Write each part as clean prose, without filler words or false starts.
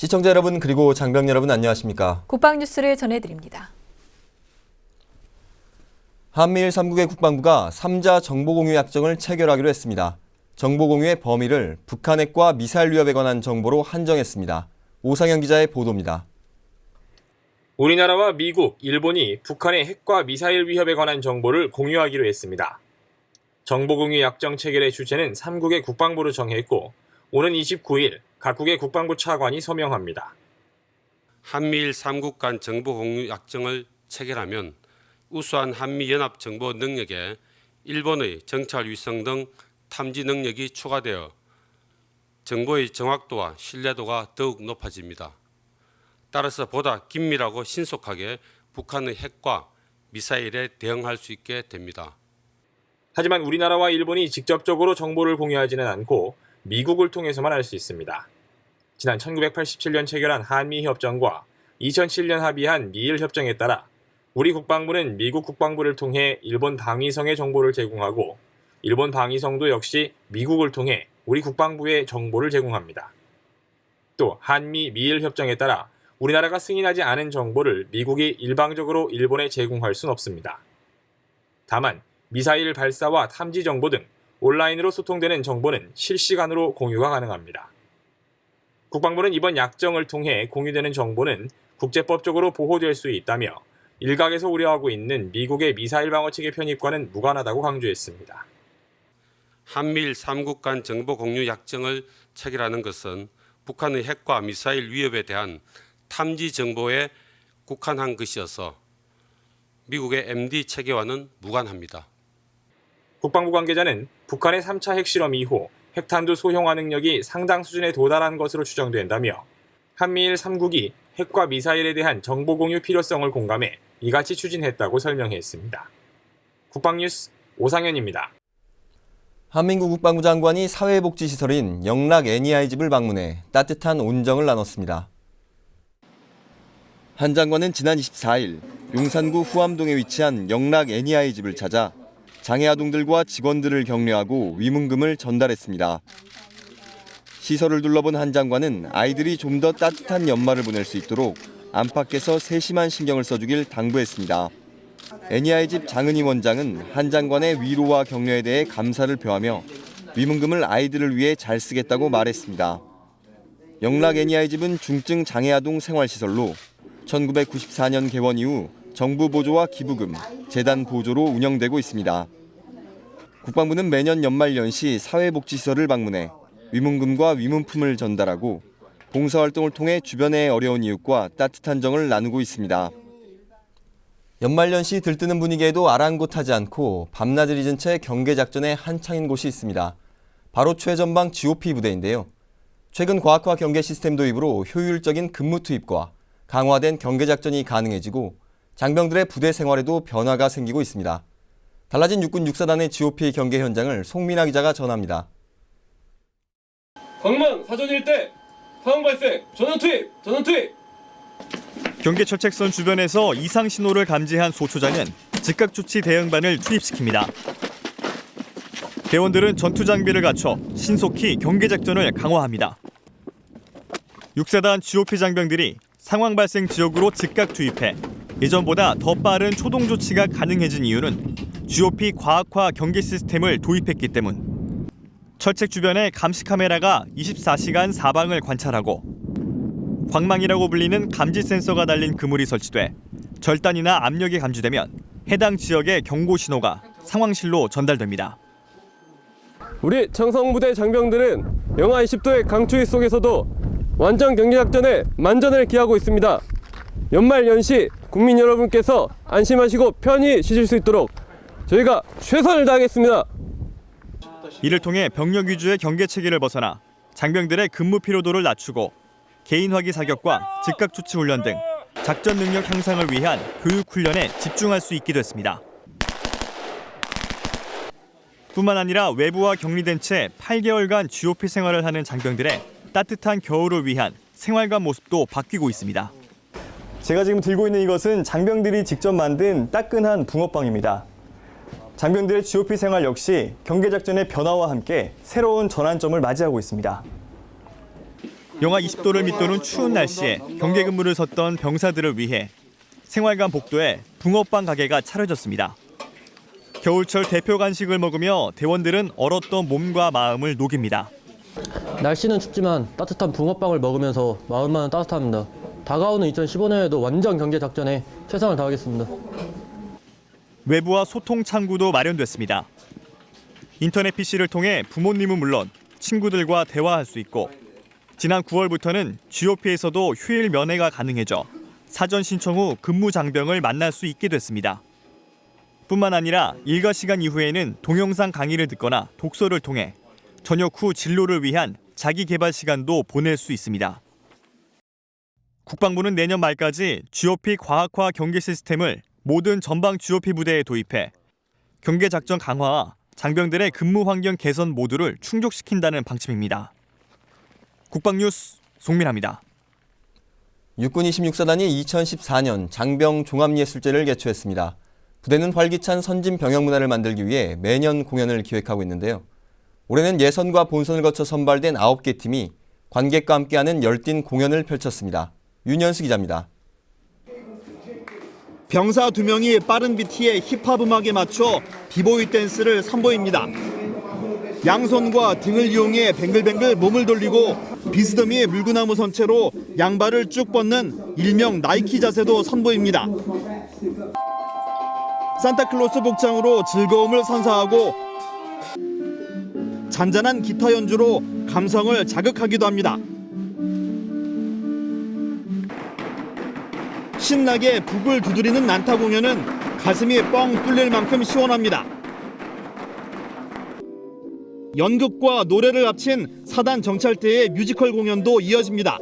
시청자 여러분 그리고 장병 여러분 안녕하십니까? 국방뉴스를 전해드립니다. 한미일 3국의 국방부가 3자 정보공유 약정을 체결하기로 했습니다. 정보공유의 범위를 북한 핵과 미사일 위협에 관한 정보로 한정했습니다. 오상현 기자의 보도입니다. 우리나라와 미국, 일본이 북한의 핵과 미사일 위협에 관한 정보를 공유하기로 했습니다. 정보공유 약정 체결의 주체는 3국의 국방부로 정했고 오는 29일 각국의 국방부 차관이 서명합니다. 한미일 3국 간 정보공유 약정을 체결하면 우수한 한미연합 정보 능력에 일본의 정찰 위성 등 탐지 능력이 추가되어 정보의 정확도와 신뢰도가 더욱 높아집니다. 따라서 보다 긴밀하고 신속하게 북한의 핵과 미사일에 대응할 수 있게 됩니다. 하지만 우리나라와 일본이 직접적으로 정보를 공유하지는 않고 미국을 통해서만 할 수 있습니다. 지난 1987년 체결한 한미협정과 2007년 합의한 미일협정에 따라 우리 국방부는 미국 국방부를 통해 일본 방위성의 정보를 제공하고 일본 방위성도 역시 미국을 통해 우리 국방부에 정보를 제공합니다. 또 한미 미일협정에 따라 우리나라가 승인하지 않은 정보를 미국이 일방적으로 일본에 제공할 수는 없습니다. 다만 미사일 발사와 탐지 정보 등 온라인으로 소통되는 정보는 실시간으로 공유가 가능합니다. 국방부는 이번 약정을 통해 공유되는 정보는 국제법적으로 보호될 수 있다며 일각에서 우려하고 있는 미국의 미사일 방어 체계 편입과는 무관하다고 강조했습니다. 한미일 3국 간 정보 공유 약정을 체결하는 것은 북한의 핵과 미사일 위협에 대한 탐지 정보에 국한한 것이어서 미국의 MD 체계와는 무관합니다. 국방부 관계자는 북한의 3차 핵실험 이후 핵탄두 소형화 능력이 상당 수준에 도달한 것으로 추정된다며 한미일 3국이 핵과 미사일에 대한 정보 공유 필요성을 공감해 이같이 추진했다고 설명했습니다. 국방뉴스 오상현입니다. 한민구 국방부 장관이 사회복지시설인 영락 NEI집을 방문해 따뜻한 온정을 나눴습니다. 한 장관은 지난 24일 용산구 후암동에 위치한 영락 NEI집을 찾아 장애아동들과 직원들을 격려하고 위문금을 전달했습니다. 시설을 둘러본 한 장관은 아이들이 좀 더 따뜻한 연말을 보낼 수 있도록 안팎에서 세심한 신경을 써주길 당부했습니다. NEI집 장은희 원장은 한 장관의 위로와 격려에 대해 감사를 표하며 위문금을 아이들을 위해 잘 쓰겠다고 말했습니다. 영락 NEI집은 중증 장애아동 생활시설로 1994년 개원 이후 정부 보조와 기부금, 재단 보조로 운영되고 있습니다. 국방부는 매년 연말 연시 사회복지시설을 방문해 위문금과 위문품을 전달하고 봉사활동을 통해 주변의 어려운 이웃과 따뜻한 정을 나누고 있습니다. 연말연시 들뜨는 분위기에도 아랑곳하지 않고 밤낮을 잊은 채 경계작전에 한창인 곳이 있습니다. 바로 최전방 GOP 부대인데요. 최근 과학화 경계 시스템 도입으로 효율적인 근무 투입과 강화된 경계작전이 가능해지고 장병들의 부대 생활에도 변화가 생기고 있습니다. 달라진 육군 육사단의 GOP 경계 현장을 송민아 기자가 전합니다. 광만 사전 일대 상황 발생 전원 투입 경계 철책선 주변에서 이상 신호를 감지한 소초장은 즉각 조치 대응반을 투입시킵니다. 대원들은 전투 장비를 갖춰 신속히 경계 작전을 강화합니다. 육사단 GOP 장병들이 상황 발생 지역으로 즉각 투입해 예전보다 더 빠른 초동 조치가 가능해진 이유는 GOP 과학화 경계 시스템을 도입했기 때문. 철책 주변에 감시 카메라가 24시간 사방을 관찰하고 광망이라고 불리는 감지 센서가 달린 그물이 설치돼 절단이나 압력이 감지되면 해당 지역의 경고 신호가 상황실로 전달됩니다. 우리 청성부대 장병들은 영하 20도의 강추위 속에서도 완전 경계작전에 만전을 기하고 있습니다. 연말 연시 국민 여러분께서 안심하시고 편히 쉬실 수 있도록 저희가 최선을 다하겠습니다. 이를 통해 병력 위주의 경계 체계를 벗어나 장병들의 근무 피로도를 낮추고 개인화기 사격과 즉각 조치 훈련 등 작전 능력 향상을 위한 교육 훈련에 집중할 수 있게 됐습니다. 뿐만 아니라 외부와 격리된 채 8개월간 GOP 생활을 하는 장병들의 따뜻한 겨울을 위한 생활관 모습도 바뀌고 있습니다. 제가 지금 들고 있는 이것은 장병들이 직접 만든 따끈한 붕어빵입니다. 장병들의 GOP 생활 역시 경계작전의 변화와 함께 새로운 전환점을 맞이하고 있습니다. 영하 20도를 밑도는 추운 날씨에 경계 근무를 섰던 병사들을 위해 생활관 복도에 붕어빵 가게가 차려졌습니다. 겨울철 대표 간식을 먹으며 대원들은 얼었던 몸과 마음을 녹입니다. 날씨는 춥지만 따뜻한 붕어빵을 먹으면서 마음만은 따뜻합니다. 다가오는 2015년에도 완전 경계 작전에 최선을 다하겠습니다. 외부와 소통 창구도 마련됐습니다. 인터넷 PC를 통해 부모님은 물론 친구들과 대화할 수 있고 지난 9월부터는 GOP에서도 휴일 면회가 가능해져 사전 신청 후 근무 장병을 만날 수 있게 됐습니다. 뿐만 아니라 일과 시간 이후에는 동영상 강의를 듣거나 독서를 통해 저녁 후 진로를 위한 자기 개발 시간도 보낼 수 있습니다. 국방부는 내년 말까지 GOP 과학화 경계 시스템을 모든 전방 GOP 부대에 도입해 경계 작전 강화와 장병들의 근무 환경 개선 모두를 충족시킨다는 방침입니다. 국방뉴스 송민아입니다. 육군 26사단이 2014년 장병 종합예술제를 개최했습니다. 부대는 활기찬 선진 병영 문화를 만들기 위해 매년 공연을 기획하고 있는데요. 올해는 예선과 본선을 거쳐 선발된 9개 팀이 관객과 함께하는 열띤 공연을 펼쳤습니다. 윤현수 기자입니다. 병사 2명이 빠른 비트의 힙합 음악에 맞춰 비보이 댄스를 선보입니다. 양손과 등을 이용해 뱅글뱅글 몸을 돌리고 비스듬히 물구나무 선체로 양발을 쭉 뻗는 일명 나이키 자세도 선보입니다. 산타클로스 복장으로 즐거움을 선사하고 잔잔한 기타 연주로 감성을 자극하기도 합니다. 신나게 북을 두드리는 난타 공연은 가슴이 뻥 뚫릴 만큼 시원합니다. 연극과 노래를 합친 사단 정찰대의 뮤지컬 공연도 이어집니다.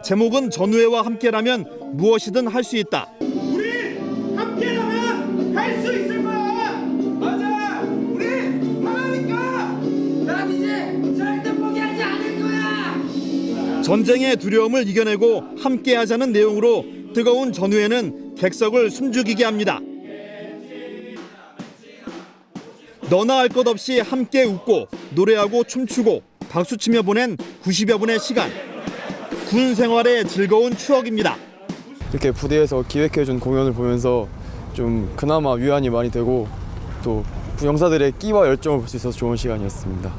제목은 전우회와 함께라면 무엇이든 할 수 있다. 우리 함께라면 할 수 있을 거야. 맞아. 우리 하나니까. 난 이제 절대 포기하지 않을 거야. 전쟁의 두려움을 이겨내고 함께하자는 내용으로 뜨거운 전우회는 객석을 숨죽이게 합니다. 너나 할 것 없이 함께 웃고 노래하고 춤추고 박수치며 보낸 90여 분의 시간. 군 생활의 즐거운 추억입니다. 이렇게 부대에서 기획해준 공연을 보면서 좀 그나마 위안이 많이 되고 또 병사들의 끼와 열정을 볼 수 있어서 좋은 시간이었습니다.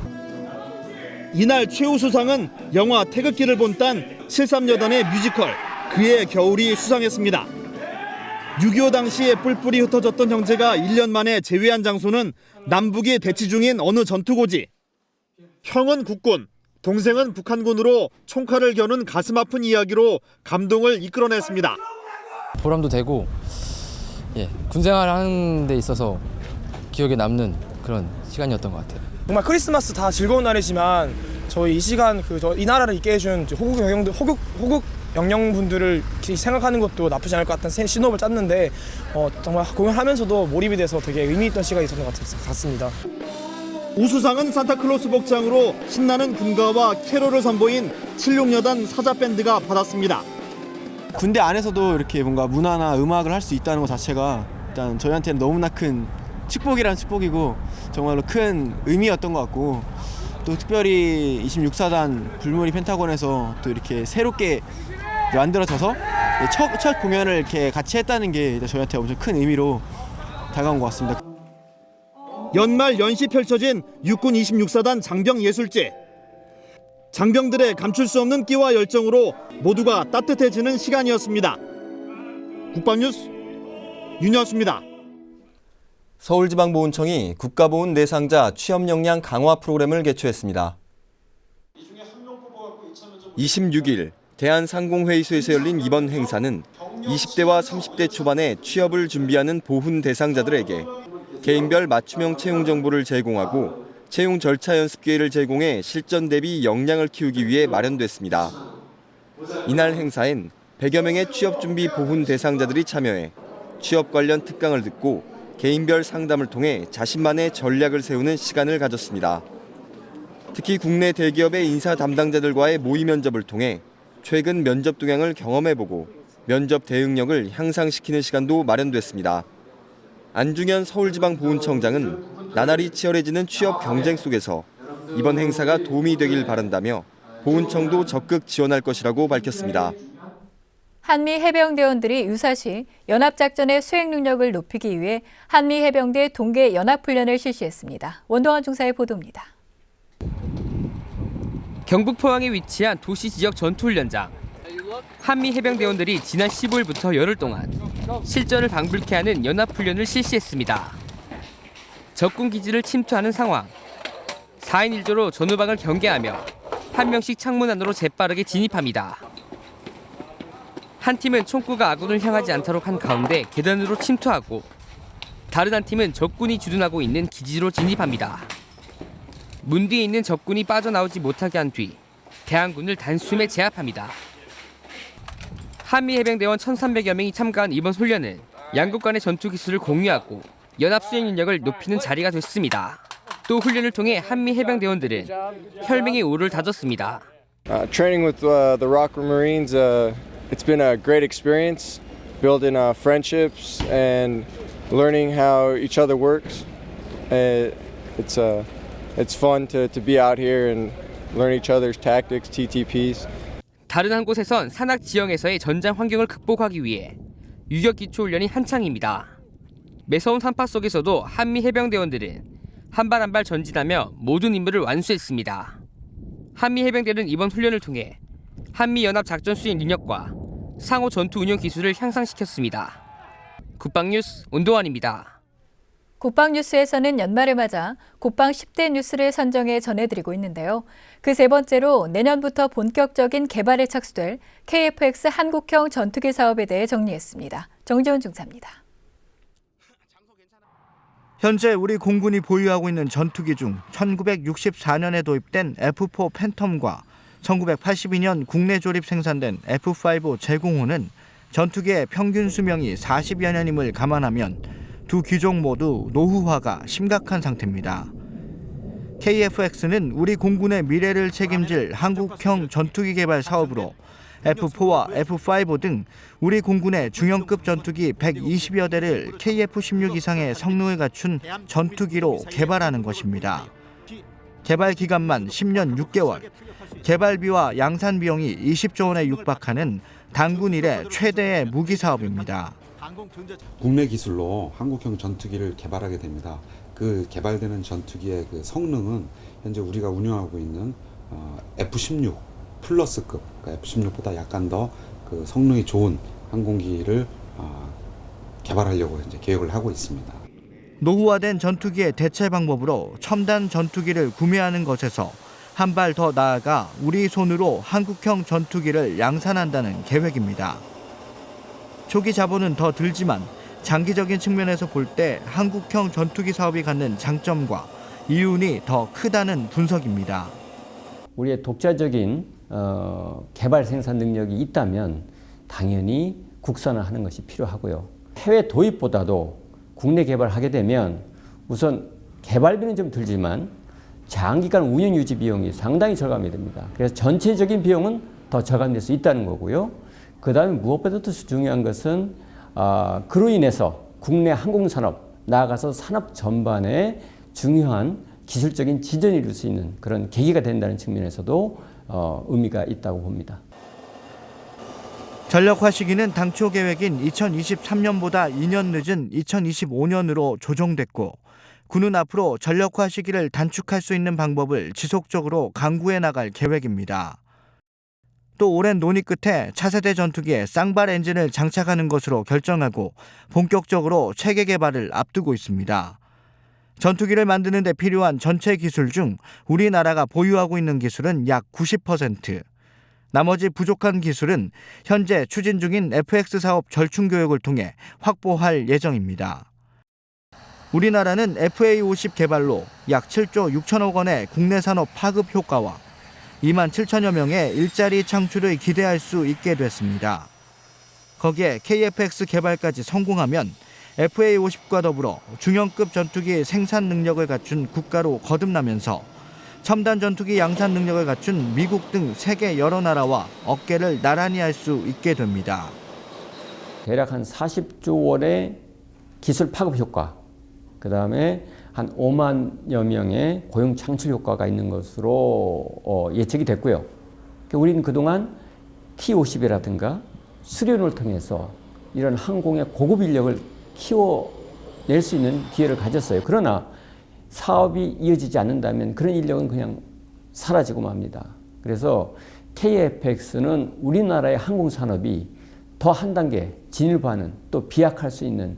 이날 최우 수상은 영화 태극기를 본딴 73여단의 뮤지컬 그의 겨울이 수상했습니다. 6.25 당시에 뿔뿔이 흩어졌던 형제가 1년 만에 재회한 장소는 남북이 대치 중인 어느 전투고지. 형은 국군, 동생은 북한군으로 총칼을 겨눈 가슴 아픈 이야기로 감동을 이끌어냈습니다. 보람도 되고 군생활 하는 데 있어서 기억에 남는 그런 시간이었던 것 같아요. 정말 크리스마스 다 즐거운 날이지만 저희 이 시간 이 나라를 있게 해준 호국 영령분들을 생각하는 것도 나쁘지 않을 것 같다는 신호를 짰는데 정말 공연하면서도 몰입이 돼서 되게 의미 있던 시간이 있었던 것 같습니다. 우수상은 산타클로스 복장으로 신나는 군가와 캐롤을 선보인 76여단 사자밴드가 받았습니다. 군대 안에서도 이렇게 뭔가 문화나 음악을 할 수 있다는 것 자체가 일단 저희한테는 너무나 큰 축복이란 축복이고 정말로 큰 의미였던 것 같고 또 특별히 26사단 불무리 펜타곤에서 또 이렇게 새롭게 만들어져서 첫 공연을 이렇게 같이 했다는 게 저희한테 엄청 큰 의미로 다가온 것 같습니다. 연말 연시 펼쳐진 육군 26사단 장병예술제. 장병들의 감출 수 없는 끼와 열정으로 모두가 따뜻해지는 시간이었습니다. 국방뉴스 윤여수입니다. 서울지방보훈청이 국가보훈 대상자 취업 역량 강화 프로그램을 개최했습니다. 26일 대한상공회의소에서 열린 이번 행사는 20대와 30대 초반의 취업을 준비하는 보훈 대상자들에게 개인별 맞춤형 채용 정보를 제공하고 채용 절차 연습 기회를 제공해 실전 대비 역량을 키우기 위해 마련됐습니다. 이날 행사엔 100여 명의 취업 준비 보훈 대상자들이 참여해 취업 관련 특강을 듣고 개인별 상담을 통해 자신만의 전략을 세우는 시간을 가졌습니다. 특히 국내 대기업의 인사 담당자들과의 모의 면접을 통해 최근 면접 동향을 경험해보고 면접 대응력을 향상시키는 시간도 마련됐습니다. 안중현 서울지방보훈청장은 나날이 치열해지는 취업 경쟁 속에서 이번 행사가 도움이 되길 바란다며 보훈청도 적극 지원할 것이라고 밝혔습니다. 한미 해병대원들이 유사시 연합작전의 수행 능력을 높이기 위해 한미 해병대 동계 연합훈련을 실시했습니다. 원동환 중사의 보도입니다. 경북 포항에 위치한 도시 지역 전투훈련장. 한미 해병대원들이 지난 15일부터 열흘 동안 실전을 방불케 하는 연합훈련을 실시했습니다. 적군 기지를 침투하는 상황. 4인 1조로 전후방을 경계하며 한 명씩 창문 안으로 재빠르게 진입합니다. 한 팀은 총구가 아군을 향하지 않도록 한 가운데 계단으로 침투하고 다른 한 팀은 적군이 주둔하고 있는 기지로 진입합니다. 문 뒤에 있는 적군이 빠져나오지 못하게 한 뒤 대항군을 단숨에 제압합니다. 한미 해병대원 1,300여 명이 참가한 이번 훈련은 양국 간의 전투 기술을 공유하고 연합 수행 능력을 높이는 자리가 됐습니다. 또 훈련을 통해 한미 해병대원들은 혈맹의 오를 다졌습니다. Training with the Rockwood Marines, it's been a great experience, building friendships and learning how each other works. It's fun to be out here and learn each other's tactics, TTPs. 다른 한 곳에선 산악 지형에서의 전장 환경을 극복하기 위해 유격 기초 훈련이 한창입니다. 매서운 산파 속에서도 한미 해병대원들은 한 발 한 발 전진하며 모든 임무를 완수했습니다. 한미 해병대는 이번 훈련을 통해 한미 연합 작전 수행 능력과 상호 전투 운영 기술을 향상시켰습니다. 국방뉴스 온도환입니다. 국방뉴스에서는 연말을 맞아 국방 10대 뉴스를 선정해 전해드리고 있는데요. 그 세 번째로 내년부터 본격적인 개발에 착수될 KF-X 한국형 전투기 사업에 대해 정리했습니다. 정지훈 중사입니다. 현재 우리 공군이 보유하고 있는 전투기 중 1964년에 도입된 F4 팬텀과 1982년 국내 조립 생산된 F5 제공호는 전투기의 평균 수명이 40여 년임을 감안하면 두 기종 모두 노후화가 심각한 상태입니다. KF-X는 우리 공군의 미래를 책임질 한국형 전투기 개발 사업으로 F4와 F5 등 우리 공군의 중형급 전투기 120여 대를 KF-16 이상의 성능을 갖춘 전투기로 개발하는 것입니다. 개발 기간만 10년 6개월, 개발비와 양산 비용이 20조 원에 육박하는 당군 이래 최대의 무기 사업입니다. 국내 기술로 한국형 전투기를 개발하게 됩니다. 그 개발되는 전투기의 그 성능은 현재 우리가 운영하고 있는 F-16 플러스급, 그러니까 F-16보다 약간 더 그 성능이 좋은 항공기를 개발하려고 이제 계획을 하고 있습니다. 노후화된 전투기의 대체 방법으로 첨단 전투기를 구매하는 것에서 한 발 더 나아가 우리 손으로 한국형 전투기를 양산한다는 계획입니다. 초기 자본은 더 들지만 장기적인 측면에서 볼 때 한국형 전투기 사업이 갖는 장점과 이윤이 더 크다는 분석입니다. 우리의 독자적인 개발 생산 능력이 있다면 당연히 국산을 하는 것이 필요하고요. 해외 도입보다도 국내 개발하게 되면 우선 개발비는 좀 들지만 장기간 운영 유지 비용이 상당히 절감이 됩니다. 그래서 전체적인 비용은 더 절감될 수 있다는 거고요. 그 다음에 무엇보다도 더 중요한 것은 그로 인해서 국내 항공산업, 나아가서 산업 전반에 중요한 기술적인 지전을 이룰 수 있는 그런 계기가 된다는 측면에서도 의미가 있다고 봅니다. 전력화 시기는 당초 계획인 2023년보다 2년 늦은 2025년으로 조정됐고 군은 앞으로 전력화 시기를 단축할 수 있는 방법을 지속적으로 강구해 나갈 계획입니다. 또 오랜 논의 끝에 차세대 전투기에 쌍발 엔진을 장착하는 것으로 결정하고 본격적으로 체계 개발을 앞두고 있습니다. 전투기를 만드는 데 필요한 전체 기술 중 우리나라가 보유하고 있는 기술은 약 90%. 나머지 부족한 기술은 현재 추진 중인 FX 사업 절충 교육을 통해 확보할 예정입니다. 우리나라는 FA-50 개발로 약 7조 6천억 원의 국내 산업 파급 효과와 2만 7천여 명의 일자리 창출을 기대할 수 있게 됐습니다. 거기에 KF-X 개발까지 성공하면 FA-50과 더불어 중형급 전투기 생산 능력을 갖춘 국가로 거듭나면서 첨단 전투기 양산 능력을 갖춘 미국 등 세계 여러 나라와 어깨를 나란히 할 수 있게 됩니다. 대략 한 40조 원의 기술 파급 효과, 그 다음에 한 5만여 명의 고용 창출 효과가 있는 것으로 예측이 됐고요. 우리는 그동안 T-50이라든가 수련을 통해서 이런 항공의 고급 인력을 키워낼 수 있는 기회를 가졌어요. 그러나 사업이 이어지지 않는다면 그런 인력은 그냥 사라지고 맙니다. 그래서 KFX는 우리나라의 항공산업이 더 한 단계 진입하는 또 비약할 수 있는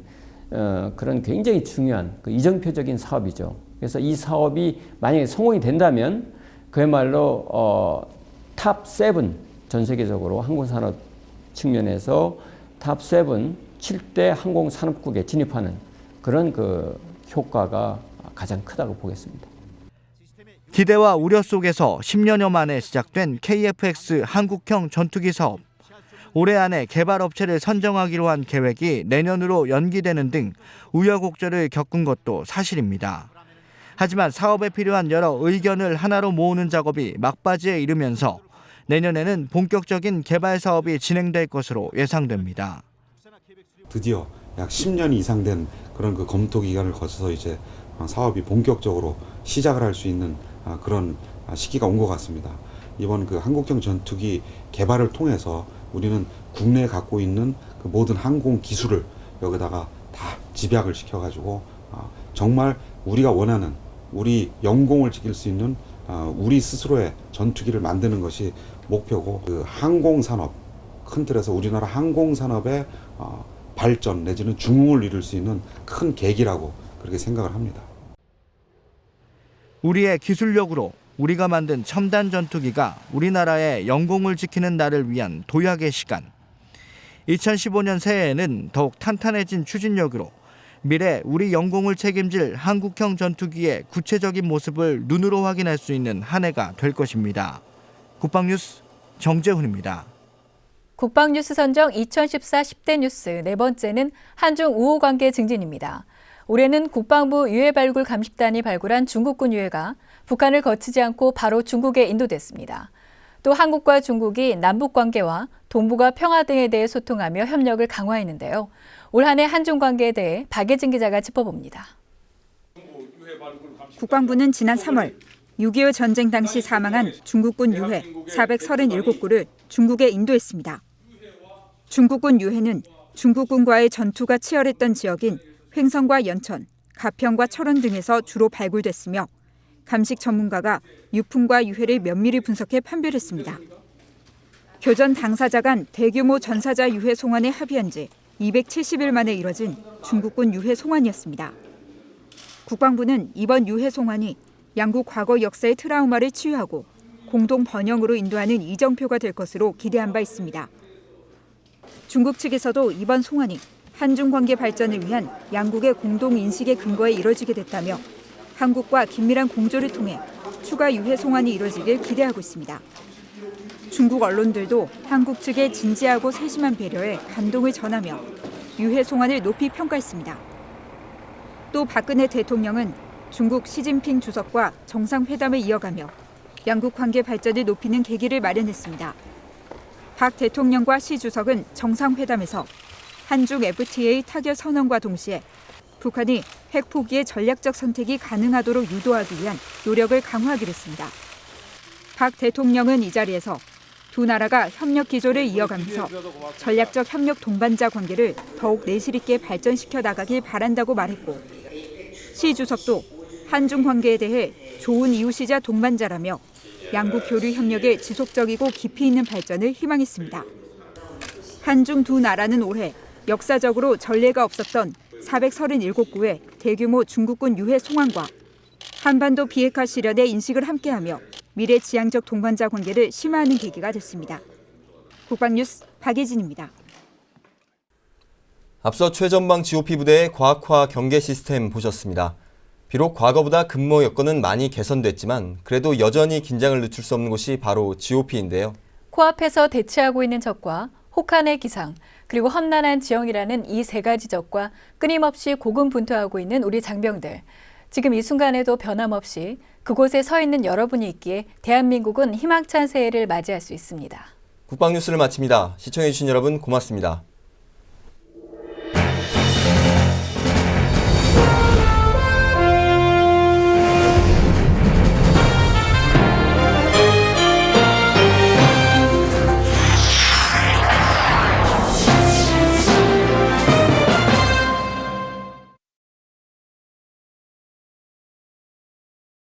그런 굉장히 중요한 그 이정표적인 사업이죠. 그래서 이 사업이 만약에 성공이 된다면 그야말로 탑 7 전 세계적으로 항공산업 측면에서 탑 7, 7대 항공산업국에 진입하는 그런 그 효과가 가장 크다고 보겠습니다. 기대와 우려 속에서 10년여 만에 시작된 KFX 한국형 전투기 사업. 올해 안에 개발 업체를 선정하기로 한 계획이 내년으로 연기되는 등 우여곡절을 겪은 것도 사실입니다. 하지만 사업에 필요한 여러 의견을 하나로 모으는 작업이 막바지에 이르면서 내년에는 본격적인 개발 사업이 진행될 것으로 예상됩니다. 드디어 약 10년이 이상 된 그런 그 검토 기간을 거쳐서 이제 사업이 본격적으로 시작을 할 수 있는 그런 시기가 온 것 같습니다. 이번 그 한국형 전투기 개발을 통해서 우리는 국내에 갖고 있는 그 모든 항공 기술을 여기다가 다 집약을 시켜가지고 정말 우리가 원하는 우리 영공을 지킬 수 있는 우리 스스로의 전투기를 만드는 것이 목표고, 그 항공산업, 큰 틀에서 우리나라 항공산업의 발전 내지는 중흥을 이룰 수 있는 큰 계기라고 그렇게 생각을 합니다. 우리의 기술력으로 우리가 만든 첨단 전투기가 우리나라의 영공을 지키는 날을 위한 도약의 시간. 2015년 새해에는 더욱 탄탄해진 추진력으로 미래 우리 영공을 책임질 한국형 전투기의 구체적인 모습을 눈으로 확인할 수 있는 한 해가 될 것입니다. 국방뉴스 정재훈입니다. 국방뉴스 선정 2014 10대 뉴스 네 번째는 한중 우호 관계 증진입니다. 올해는 국방부 유해 발굴 감식단이 발굴한 중국군 유해가 북한을 거치지 않고 바로 중국에 인도됐습니다. 또 한국과 중국이 남북 관계와 동북아 평화 등에 대해 소통하며 협력을 강화했는데요. 올 한 해 한중 관계에 대해 박예진 기자가 짚어봅니다. 국방부는 지난 3월 6.25 전쟁 당시 사망한 중국군 유해 437구를 중국에 인도했습니다. 중국군 유해는 중국군과의 전투가 치열했던 지역인 횡성과 연천, 가평과 철원 등에서 주로 발굴됐으며 감식 전문가가 유품과 유해를 면밀히 분석해 판별했습니다. 교전 당사자 간 대규모 전사자 유해 송환에 합의한 지 270일 만에 이뤄진 중국군 유해 송환이었습니다. 국방부는 이번 유해 송환이 양국 과거 역사의 트라우마를 치유하고 공동 번영으로 인도하는 이정표가 될 것으로 기대한 바 있습니다. 중국 측에서도 이번 송환이 한중 관계 발전을 위한 양국의 공동 인식의 근거에 이뤄지게 됐다며 한국과 긴밀한 공조를 통해 추가 유해 송환이 이뤄지길 기대하고 있습니다. 중국 언론들도 한국 측의 진지하고 세심한 배려에 감동을 전하며 유해 송환을 높이 평가했습니다. 또 박근혜 대통령은 중국 시진핑 주석과 정상회담을 이어가며 양국 관계 발전을 높이는 계기를 마련했습니다. 박 대통령과 시 주석은 정상회담에서 한중 FTA 타결 선언과 동시에 북한이 핵 포기의 전략적 선택이 가능하도록 유도하기 위한 노력을 강화하기로 했습니다. 박 대통령은 이 자리에서 두 나라가 협력 기조를 이어가면서 전략적 협력 동반자 관계를 더욱 내실 있게 발전시켜 나가길 바란다고 말했고, 시 주석도 한중 관계에 대해 좋은 이웃이자 동반자라며 양국 교류 협력의 지속적이고 깊이 있는 발전을 희망했습니다. 한중 두 나라는 올해 역사적으로 전례가 없었던 437구의 대규모 중국군 유해 송환과 한반도 비핵화 실현에 인식을 함께하며 미래 지향적 동반자 관계를 심화하는 계기가 됐습니다. 국방뉴스 박예진입니다. 앞서 최전방 GOP 부대의 과학화 경계 시스템 보셨습니다. 비록 과거보다 근무 여건은 많이 개선됐지만 그래도 여전히 긴장을 늦출 수 없는 곳이 바로 GOP인데요. 코앞에서 대치하고 있는 적과 혹한의 기상, 그리고 험난한 지형이라는 이 세 가지 적과 끊임없이 고군분투하고 있는 우리 장병들. 지금 이 순간에도 변함없이 그곳에 서 있는 여러분이 있기에 대한민국은 희망찬 새해를 맞이할 수 있습니다. 국방뉴스를 마칩니다. 시청해주신 여러분 고맙습니다.